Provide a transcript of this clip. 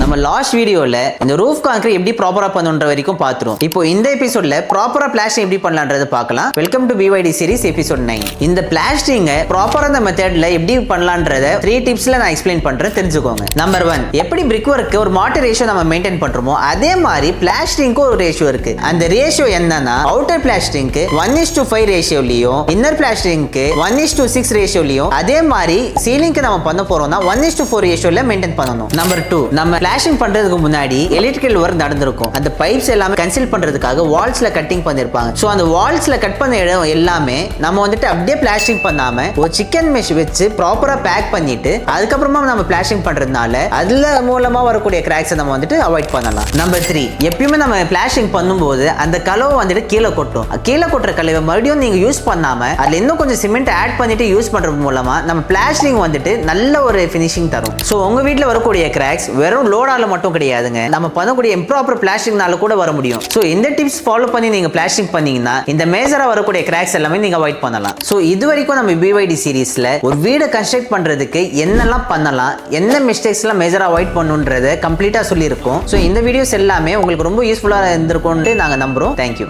நம்ம லாஸ்ட் வீடியோல இந்த ரூஃப் கான்கிரீட் எப்படி ப்ராப்பரா பண்ணணும்ன்ற வரைக்கும் பார்த்துரும். இப்போ இந்த எபிசோட்ல ப்ராப்பரா பிளாஸ்டிங் எப்படி பண்ணலாம்ன்றத பார்க்கலாம். Welcome to BYD series episode 9. இந்த பிளாஸ்டிங்கை ப்ராப்பரா மெத்தட்ல எப்படி பண்ணலாம்ன்றத 3 டிப்ஸ்ல நான் எக்ஸ்பிளைன் பண்றேன், தெரிஞ்சுக்கோங்க. நம்பர் 1, எப்படி பிரிக் ஒர்க்கு ஒரு மார்டர் ரேஷியோ நம்ம மெயின்டைன் பண்றோமோ அதே மாதிரி பிளாஸ்டிங்க்கு ஒரு ரேஷியோ இருக்கு. அந்த ரேஷியோ என்னன்னா அவுட்டர் பிளாஸ்டிங்க்கு 1:5 ரேஷியோலயும் இன்னர் பிளாஸ்டிங்க்கு 1:6 ரேஷியோலயும் அதே மாதிரி சீலிங்க்கு நம்ம பண்ண போறோம்னா 1:4 ரேஷியோல மெயின்டைன் பண்ணணும். நம்பர் 2, நம்ம பிளாஸ்டிங் பண்றதுக்கு முன்னாடி எலக்ட்ரிக்கல் ஒர்க் நடந்திருக்கும். அந்த பைப்ஸ் எல்லாமே கன்சீல் பண்றதுக்காக வால்ஸ்ல கட்டிங் பண்ணிருப்பாங்க. சோ அந்த வால்ஸ்ல கட் பண்ண இடம் எல்லாமே நம்ம வந்துட்டு அப்படியே பிளாஸ்டிங் பண்ணாம ஒரு சிக்கன் மெஷ் வச்சு ப்ராப்பரா பேக் பண்ணிட்டு அதுக்கப்புறமா நம்ம பிளாஸ்டிங் பண்றதுனால அதுல மூலமா வரக்கூடிய கிராக்ஸ் நம்ம வந்துட்டு அவாய்ட் பண்ணலாம். நம்பர் 3, எப்பயுமே நம்ம பிளாஸ்டிங் பண்ணும்போது அந்த கலவை வந்துட்டு கீழே கொட்டும். கீழே கொட்டுற கலவை மறுபடியும் நீங்க யூஸ் பண்ணாம அதுல இன்னும் கொஞ்சம் சிமெண்ட் ஆட் பண்ணிட்டு யூஸ் பண்றது மூலமா நம்ம பிளாஸ்டிங் வந்துட்டு நல்ல ஒரு ஃபினிஷிங் தரும். சோ உங்க வீட்ல வரக்கூடிய கிராக்ஸ் வெறும் லோடால மட்டும் கிடையாதுங்க, நம்ம பண்ணக்கூடிய இம்ப்ராப்பர் பிளாஸ்டிங்னால கூட வர முடியும். சோ இந்த டிப்ஸ் ஃபாலோ பண்ணி நீங்க பிளாஸ்டிங் பண்ணீங்கன்னா இந்த மேஜரா வரக்கூடிய கிராக்ஸ் எல்லாமே நீங்க அவாய்ட் பண்ணலாம். சோ இது வரைக்கும் நம்ம BYD சீரிஸ்ல ஒரு வீடு கன்ஸ்ட்ரக்ட் பண்றதுக்கு என்னெல்லாம் பண்ணலாம், என்ன மிஸ்டேக்ஸ் எல்லாம் மேஜரா அவாய்ட் பண்ணுன்றத கம்ப்ளீட்டா சொல்லியிருக்கோம். சோ இந்த வீடியோஸ் எல்லாமே உங்களுக்கு ரொம்ப யூஸ்ஃபுல்லா இருந்திருக்கும்னு நாங்க நம்புறோம். தேங்க்யூ.